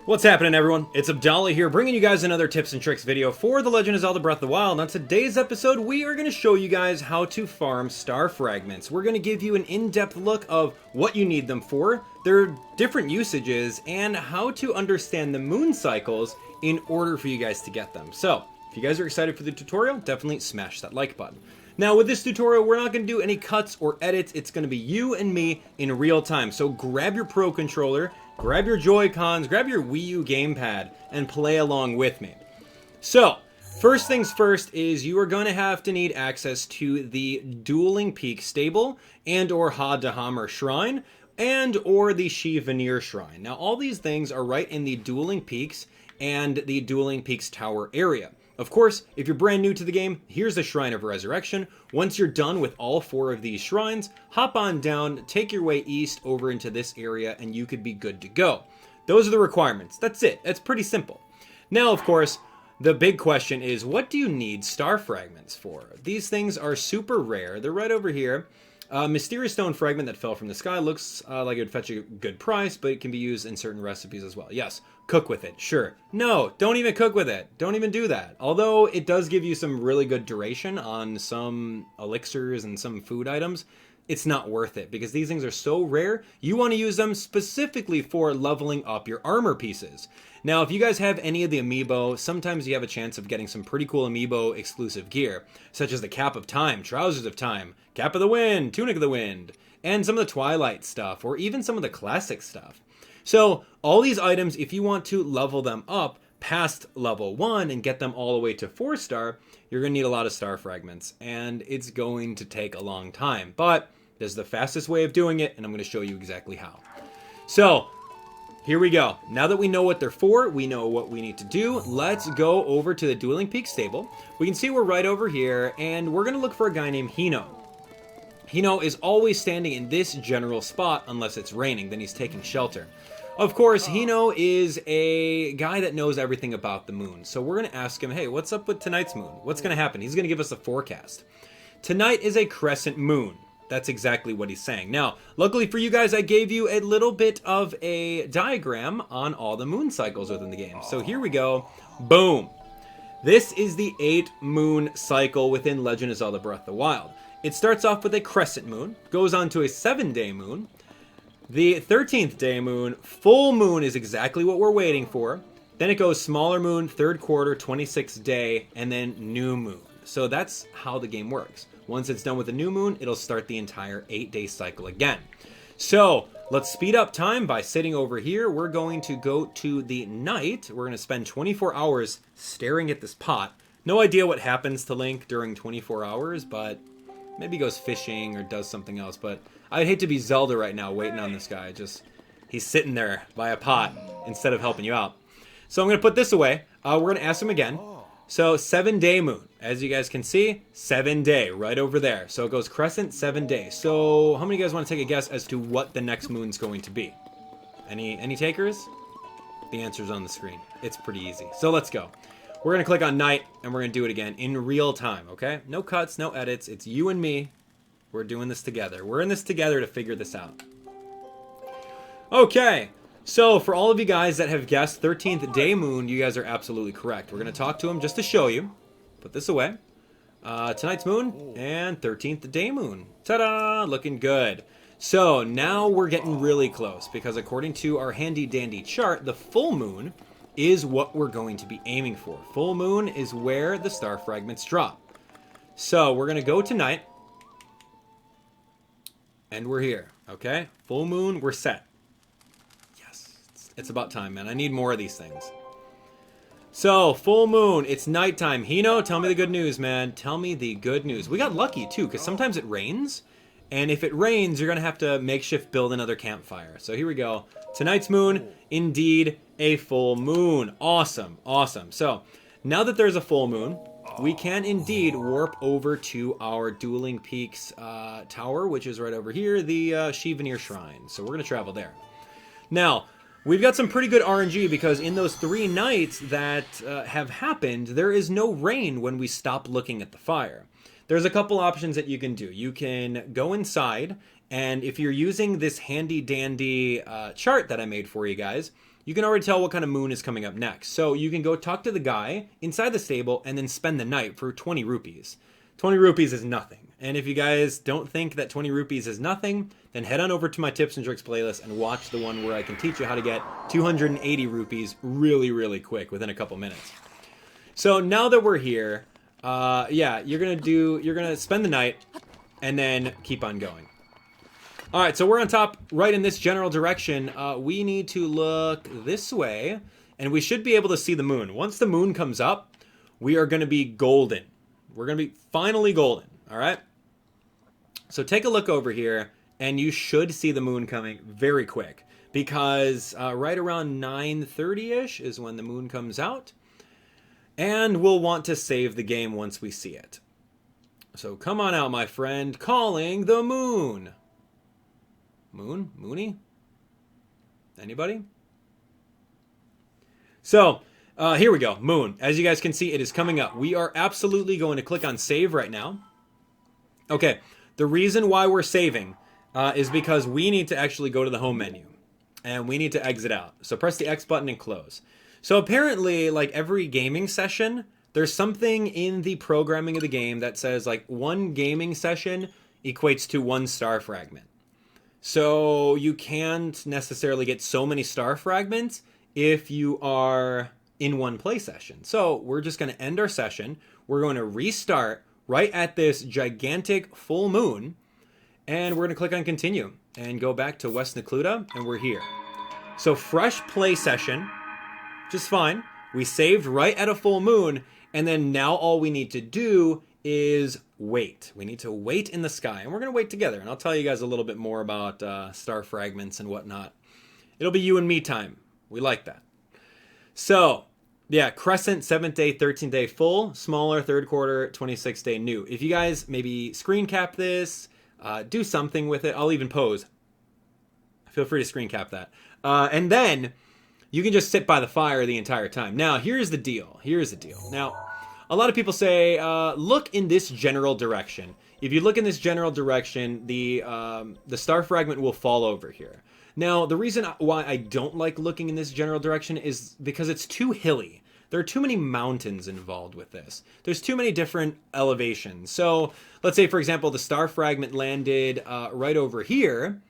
What's happening, everyone? It's Abdallah here, bringing you guys another tips and tricks video for The Legend of Zelda Breath of the Wild. On today's episode, we are going to show you guys how to farm star fragments. We're going to give you an in-depth look of what you need them for, their different usages, and how to understand the moon cycles in order for you guys to get them. So, if you guys are excited for the tutorial, definitely smash that like button. Now, with this tutorial, we're not going to do any cuts or edits. It's going to be you and me in real time. So grab your Pro Controller, grab your Joy-Cons, grab your WiiU gamepad, and play along with me. So, first things first is you are going to have to need access to the Dueling Peak Stable and or Ha-Dahammer Shrine and or the Shi Veneer Shrine. Now, all these things are right in the Dueling Peaks and the Dueling Peaks Tower area. Of course, if you're brand new to the game, here's the Shrine of Resurrection. Once you're done with all 4 of these shrines, hop on down, take your way east over into this area, and you could be good to go. Those are the requirements. That's it. That's pretty simple. Now, of course, the big question is, what do you need star fragments for? These things are super rare. They're right over here. Mysterious stone fragment that fell from the sky looks like it would fetch a good price, but it can be used in certain recipes as well. Yes, cook with it, sure. No, don't even cook with it. Don't even do that. Although it does give you some really good duration on some elixirs and some food items, it's not worth it because these things are so rare. You want to use them specifically for leveling up your armor pieces. Now, if you guys have any of the amiibo, sometimes you have a chance of getting some pretty cool amiibo exclusive gear, such as the Cap of Time, Trousers of Time, Cap of the Wind, Tunic of the Wind, and some of the Twilight stuff, or even some of the classic stuff. So, all these items, if you want to level them up past level 1 and get them all the way to 4-star, you're going to need a lot of star fragments, and it's going to take a long time. But this is the fastest way of doing it, and I'm going to show you exactly how. So, here we go. Now that we know what they're for, we know what we need to do, let's go over to the Dueling Peak Stable. We can see we're right over here, and we're going to look for a guy named Hino. Hino is always standing in this general spot unless it's raining, then he's taking shelter. Of course, Hino is a guy that knows everything about the moon, so we're going to ask him, hey, what's up with tonight's moon? What's going to happen? He's going to give us a forecast. Tonight is a crescent moon. That's exactly what he's saying. Now, luckily for you guys, I gave you a little bit of a diagram on all the moon cycles within the game. So here we go. Boom. This is the 8-moon cycle within Legend of Zelda Breath of the Wild. It starts off with a crescent moon, goes on to a 7-day moon. The 13th day moon, full moon is exactly what we're waiting for. Then it goes smaller moon, 3rd quarter, 26th day, and then new moon. So that's how the game works. Once it's done with the new moon, it'll start the entire 8-day cycle again. So let's speed up time by sitting over here. We're going to go to the night. We're going to spend 24 hours staring at this pot. No idea what happens to Link during 24 hours, but maybe he goes fishing or does something else. But I'd hate to be Zelda right now waiting on this guy. He's sitting there by a pot instead of helping you out. So I'm going to put this away. We're going to ask him again. So 7-day moon, as you guys can see, 7-day right over there. So it goes crescent, 7 days. So how many of you guys want to take a guess as to what the next moon's going to be? Any takers? The answer's on the screen. It's pretty easy. So let's go. We're going to click on night and we're going to do it again in real time, okay? No cuts, no edits. It's you and me. We're doing this together. We're in this together to figure this out. Okay. So, for all of you guys that have guessed 13th day moon, you guys are absolutely correct. We're going to talk to him just to show you. Put this away. Tonight's moon and 13th day moon. Ta-da! Looking good. So, now we're getting really close because according to our handy-dandy chart, the full moon is what we're going to be aiming for. Full moon is where the star fragments drop. So, we're going to go tonight. And we're here, okay? Full moon, we're set. It's about time, man. I need more of these things. So, full moon. It's nighttime. Hino, tell me the good news, man. Tell me the good news. We got lucky, too, because sometimes it rains. And if it rains, you're going to have to makeshift build another campfire. So, here we go. Tonight's moon, indeed, a full moon. Awesome. Awesome. So, now that there's a full moon, we can indeed warp over to our Dueling Peaks tower, which is right over here, the Shi Veneer Shrine. So, we're going to travel there. Now, we've got some pretty good RNG because in those 3 nights that have happened, there is no rain when we stop looking at the fire. There's a couple options that you can do. You can go inside, and if you're using this handy-dandy chart that I made for you guys, you can already tell what kind of moon is coming up next. So you can go talk to the guy inside the stable and then spend the night for 20 rupees. 20 rupees is nothing. And if you guys don't think that 20 rupees is nothing, then head on over to my tips and tricks playlist and watch the one where I can teach you how to get 280 rupees really, really quick within a couple minutes. So now that we're here, yeah, you're gonna spend the night and then keep on going. All right, so we're on top right in this general direction. We need to look this way, and we should be able to see the moon. Once the moon comes up, we are going to be golden. We're going to be finally golden, all right? So take a look over here, and you should see the moon coming very quick, because right around 9:30-ish is when the moon comes out, and we'll want to save the game once we see it. So come on out, my friend, calling the moon. Moon? Moony? Anybody? So, here we go. Moon. As you guys can see, it is coming up. We are absolutely going to click on save right now. Okay, the reason why we're saving is because we need to actually go to the home menu. And we need to exit out. So press the X button and close. So apparently, like every gaming session, there's something in the programming of the game that says like one gaming session equates to 1 star fragment. So you can't necessarily get so many star fragments if you are in one play session. So we're just going to end our session. We're going to restart right at this gigantic full moon. And we're going to click on continue and go back to West Necluda. And we're here. So fresh play session, just fine. We saved right at a full moon. And then now all we need to do is wait. We need to wait in the sky, and we're going to wait together, and I'll tell you guys a little bit more about star fragments and whatnot. It'll be you and me time. We like that. So, yeah, crescent, 7th day, 13th day full, smaller, 3rd quarter, 26th day new. If you guys maybe screen cap this, do something with it. I'll even pose. Feel free to screen cap that. And then you can just sit by the fire the entire time. Now, here's the deal. Now, a lot of people say, look in this general direction. If you look in this general direction, the star fragment will fall over here. Now, the reason why I don't like looking in this general direction is because it's too hilly. There are too many mountains involved with this. There's too many different elevations. So, let's say, for example, the star fragment landed right over here.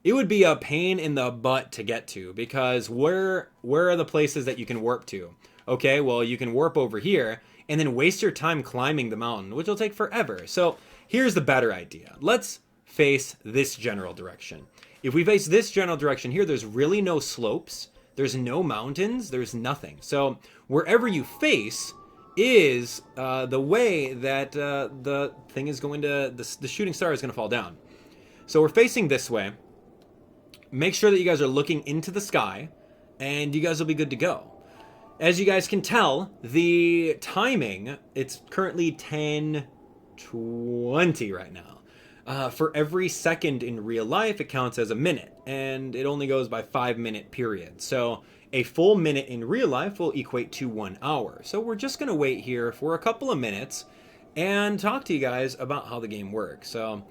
It would be a pain in the butt to get to, because where are the places that you can warp to? Okay, well, you can warp over here, and then waste your time climbing the mountain, which will take forever. So here's the better idea. Let's face this general direction. If we face this general direction here, there's really no slopes. There's no mountains. There's nothing. So wherever you face is the way that the thing is going to, the shooting star is going to fall down. So we're facing this way. Make sure that you guys are looking into the sky, and you guys will be good to go. As you guys can tell, the timing, it's currently 10:20 right now. For every second in real life, it counts as a minute, and it only goes by 5-minute period. So a full minute in real life will equate to 1 hour. So we're just going to wait here for a couple of minutes and talk to you guys about how the game works. So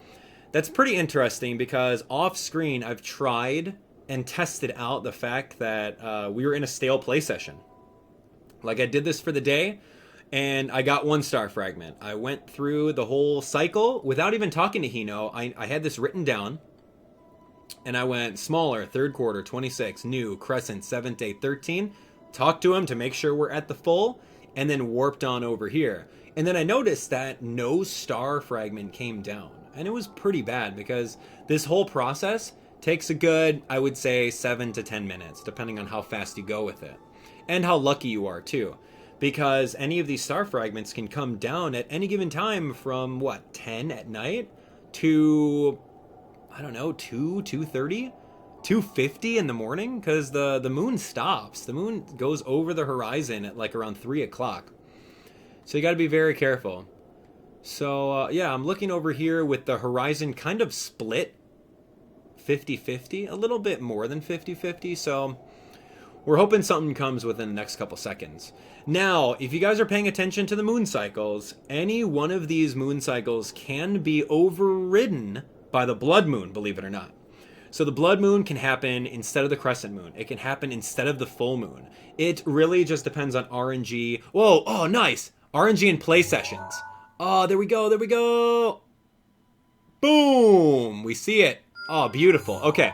that's pretty interesting, because off screen, I've tried and tested out the fact that we were in a stale play session. Like, I did this for the day, and I got 1 star fragment. I went through the whole cycle without even talking to Hino. I had this written down, and I went smaller, 3rd quarter, 26, new, crescent, 7th day, 13. Talked to him to make sure we're at the full, and then warped on over here. And then I noticed that no star fragment came down. And it was pretty bad, because this whole process takes a good, I would say, 7 to 10 minutes, depending on how fast you go with it. And how lucky you are, too. Because any of these star fragments can come down at any given time from, 10 at night to, I don't know, 2:30? 2:50 in the morning? Because the moon stops. The moon goes over the horizon at like around 3 o'clock. So you got to be very careful. So, yeah, I'm looking over here with the horizon kind of split 50-50. A little bit more than 50-50, so we're hoping something comes within the next couple seconds. Now, if you guys are paying attention to the moon cycles, any one of these moon cycles can be overridden by the blood moon, believe it or not. So the blood moon can happen instead of the crescent moon. It can happen instead of the full moon. It really just depends on RNG. Whoa, oh, nice. RNG and play sessions. Oh, there we go, there we go. Boom, we see it. Oh, beautiful. Okay,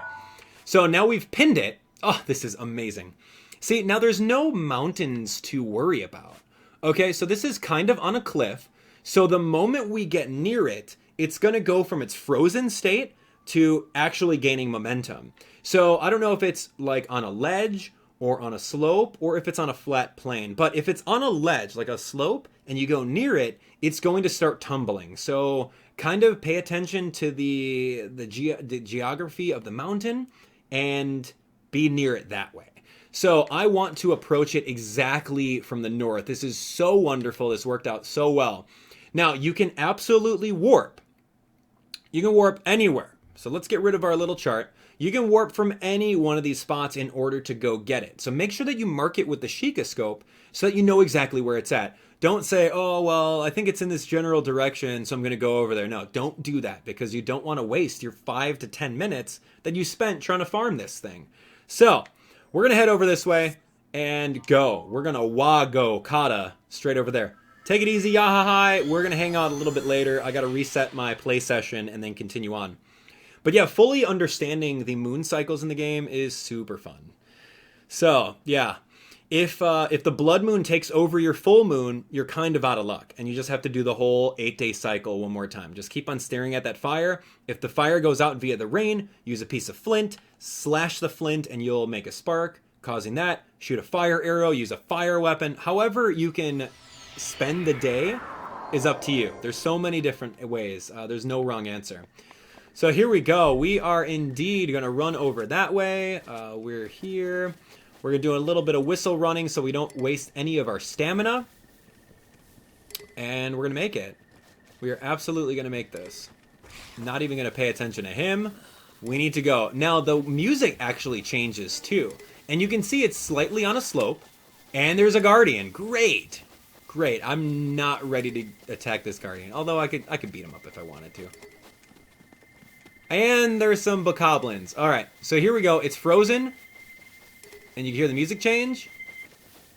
so now we've pinned it. Oh, this is amazing. See, now there's no mountains to worry about. Okay, so this is kind of on a cliff. So the moment we get near it, it's going to go from its frozen state to actually gaining momentum. So I don't know if it's like on a ledge or on a slope or if it's on a flat plane. But if it's on a ledge, like a slope, and you go near it, it's going to start tumbling. So kind of pay attention to the geography of the mountain and be near it that way. So I want to approach it exactly from the north. This is so wonderful. This worked out so well. Now, you can absolutely warp. You can warp anywhere. So let's get rid of our little chart. You can warp from any one of these spots in order to go get it. So make sure that you mark it with the Sheikah scope so that you know exactly where it's at. Don't say, oh, well, I think it's in this general direction, so I'm going to go over there. No, don't do that because you don't want to waste your 5 to 10 minutes that you spent trying to farm this thing. So we're going to head over this way and go. We're going to go kata straight over there. Take it easy, Yahahai. We're going to hang out a little bit later. I got to reset my play session and then continue on. But yeah, fully understanding the moon cycles in the game is super fun. So, yeah. If the blood moon takes over your full moon, you're kind of out of luck. And you just have to do the whole 8-day cycle one more time. Just keep on staring at that fire. If the fire goes out via the rain, use a piece of flint, slash the flint, and you'll make a spark, causing that. Shoot a fire arrow, use a fire weapon. However you can spend the day is up to you. There's so many different ways. There's no wrong answer. So here we go. We are indeed going to run over that way. We're here. We're going to do a little bit of whistle running so we don't waste any of our stamina. And we're going to make it. We are absolutely going to make this. Not even going to pay attention to him. We need to go. Now, the music actually changes too. And you can see it's slightly on a slope. And there's a guardian. Great. Great. I'm not ready to attack this guardian. Although I could beat him up if I wanted to. And there's some bokoblins. Alright, so here we go. It's frozen. And you can hear the music change.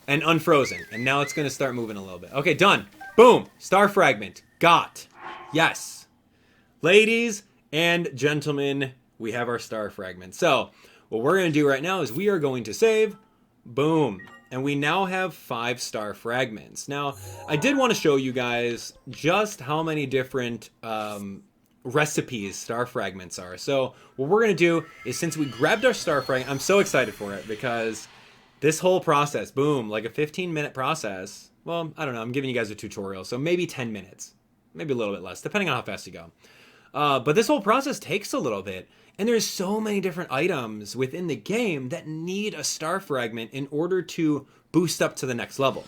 And unfrozen. And now it's going to start moving a little bit. Okay, done. Boom. Star fragment. Got. Yes. Ladies and gentlemen, we have our star fragment. So, what we're going to do right now is we are going to save. Boom. And we now have 5 star fragments. Now, I did want to show you guys just how many different recipes star fragments are. So what we're going to do is, since we grabbed our star fragment, I'm so excited for it because this whole process, boom, like a 15-minute process. Well, I don't know. I'm giving you guys a tutorial, so maybe 10 minutes. Maybe a little bit less, depending on how fast you go. But this whole process takes a little bit. And there's so many different items within the game that need a star fragment in order to boost up to the next level.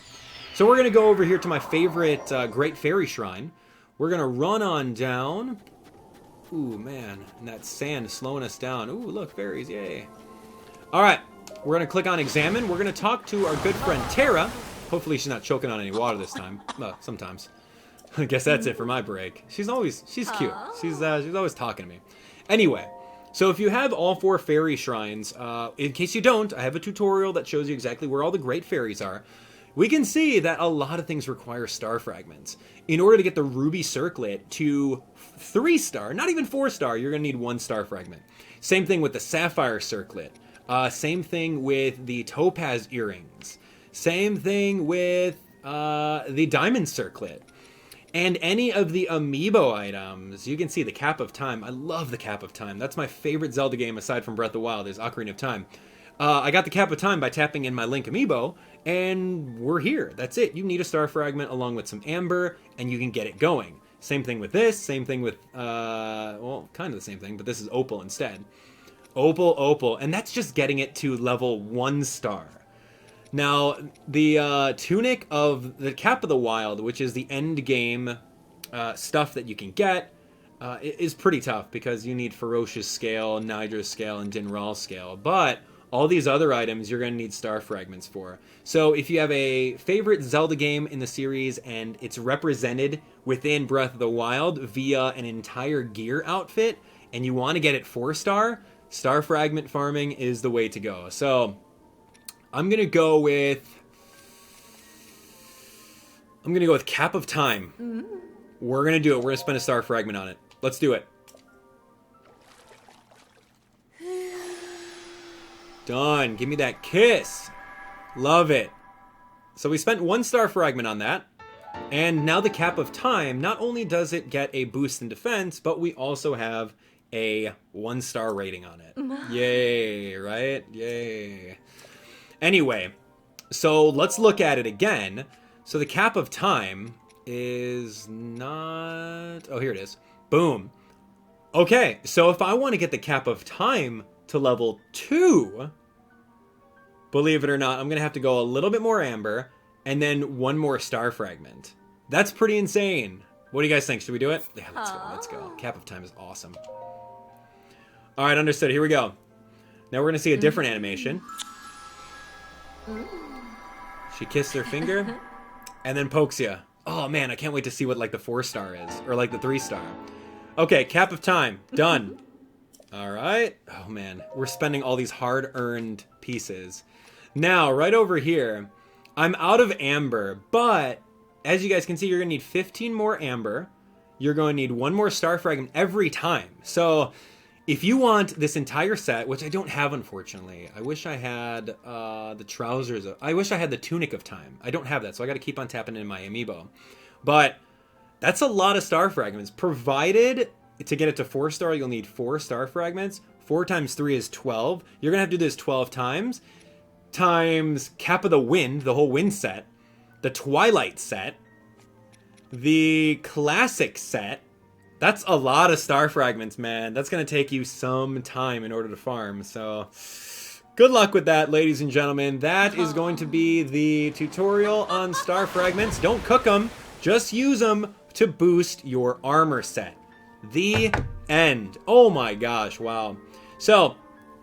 So we're going to go over here to my favorite Great Fairy Shrine. We're going to run on down. Ooh, man. And that sand is slowing us down. Ooh, look, fairies, yay. All right. We're going to click on Examine. We're going to talk to our good friend Terra. Hopefully she's not choking on any water this time. Well, sometimes. I guess that's it for my break. She's cute. She's always talking to me. Anyway. So if you have all 4 fairy shrines, in case you don't, I have a tutorial that shows you exactly where all the great fairies are. We can see that a lot of things require star fragments. In order to get the ruby circlet to 3 star, not even 4 star, you're going to need 1 star fragment. Same thing with the sapphire circlet. Same thing with the topaz earrings. Same thing with the diamond circlet. And any of the amiibo items. You can see the Cap of Time. I love the Cap of Time. That's my favorite Zelda game aside from Breath of the Wild is Ocarina of Time. I got the Cap of Time by tapping in my Link amiibo, and we're here. That's it. You need a star fragment along with some amber, and you can get it going. Same thing with this. Same thing with, well, kind of the same thing, but this is opal instead. Opal. And that's just getting it to level 1 star. Now, the Tunic of the Cap of the Wild, which is the end game stuff that you can get, is pretty tough because you need Ferocious Scale, Nidra's Scale, and Dinral Scale. But all these other items you're going to need star fragments for. So if you have a favorite Zelda game in the series and it's represented within Breath of the Wild via an entire gear outfit and you want to get it 4 star, Star fragment farming is the way to go. So I'm gonna go with Cap of Time. We're gonna do it. We're gonna spend a star fragment on it. Let's do it. Done. Give me that kiss. Love it. So we spent 1 star fragment on that. And now the Cap of Time, not only does it get a boost in defense, but we also have a 1-star rating on it. Yay, right? Yay. Anyway, so let's look at it again. So the Cap of Time is not... Oh, here it is. Boom. Okay, so if I want to get the Cap of Time to level 2, believe it or not, I'm going to have to go a little bit more amber and then 1 more star fragment. That's pretty insane. What do you guys think? Should we do it? Yeah, let's go. Let's go. Cap of Time is awesome. All right, understood. Here we go. Now we're going to see a different animation. She kissed her finger and then pokes you. Oh, man, I can't wait to see what, like, the 4-star is. Or, like, the 3-star. Okay, Cap of Time. Done. All right. Oh, man. We're spending all these hard-earned pieces. Now, right over here, I'm out of amber, but as you guys can see, you're going to need 15 more amber. You're going to need 1 more star fragment every time. So if you want this entire set, which I don't have, unfortunately, I wish I had the trousers. I wish I had the Tunic of Time. I don't have that, so I got to keep on tapping in my amiibo. But that's a lot of star fragments. Provided to get it to 4-star, you'll need 4 star fragments. 4 times 3 is 12. You're going to have to do this 12 times. Times Cap of the Wind, the whole wind set. The Twilight set. The Classic set. That's a lot of star fragments, man. That's going to take you some time in order to farm. So good luck with that, ladies and gentlemen. That is going to be the tutorial on star fragments. Don't cook them. Just use them to boost your armor set. The end. Oh my gosh, wow. So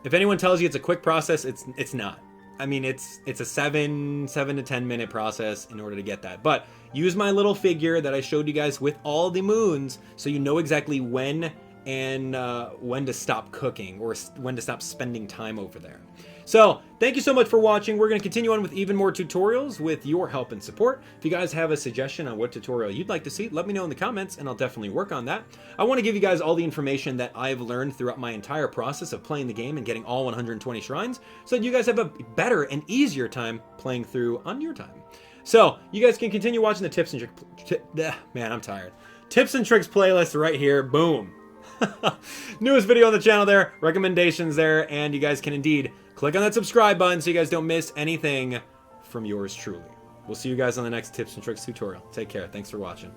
if anyone tells you it's a quick process, it's not. I mean, it's a 7 to 10 minute process in order to get that. But use my little figure that I showed you guys with all the moons so you know exactly when and when to stop cooking or when to stop spending time over there. So thank you so much for watching. We're going to continue on with even more tutorials with your help and support. If you guys have a suggestion on what tutorial you'd like to see, let me know in the comments and I'll definitely work on that. I want to give you guys all the information that I've learned throughout my entire process of playing the game and getting all 120 shrines so that you guys have a better and easier time playing through on your time. So you guys can continue watching the tips and tricks. Man, I'm tired. Tips and tricks playlist right here. Boom. Newest video on the channel there, recommendations there, and you guys can indeed click on that subscribe button so you guys don't miss anything from yours truly. We'll see you guys on the next tips and tricks tutorial. Take care. Thanks for watching.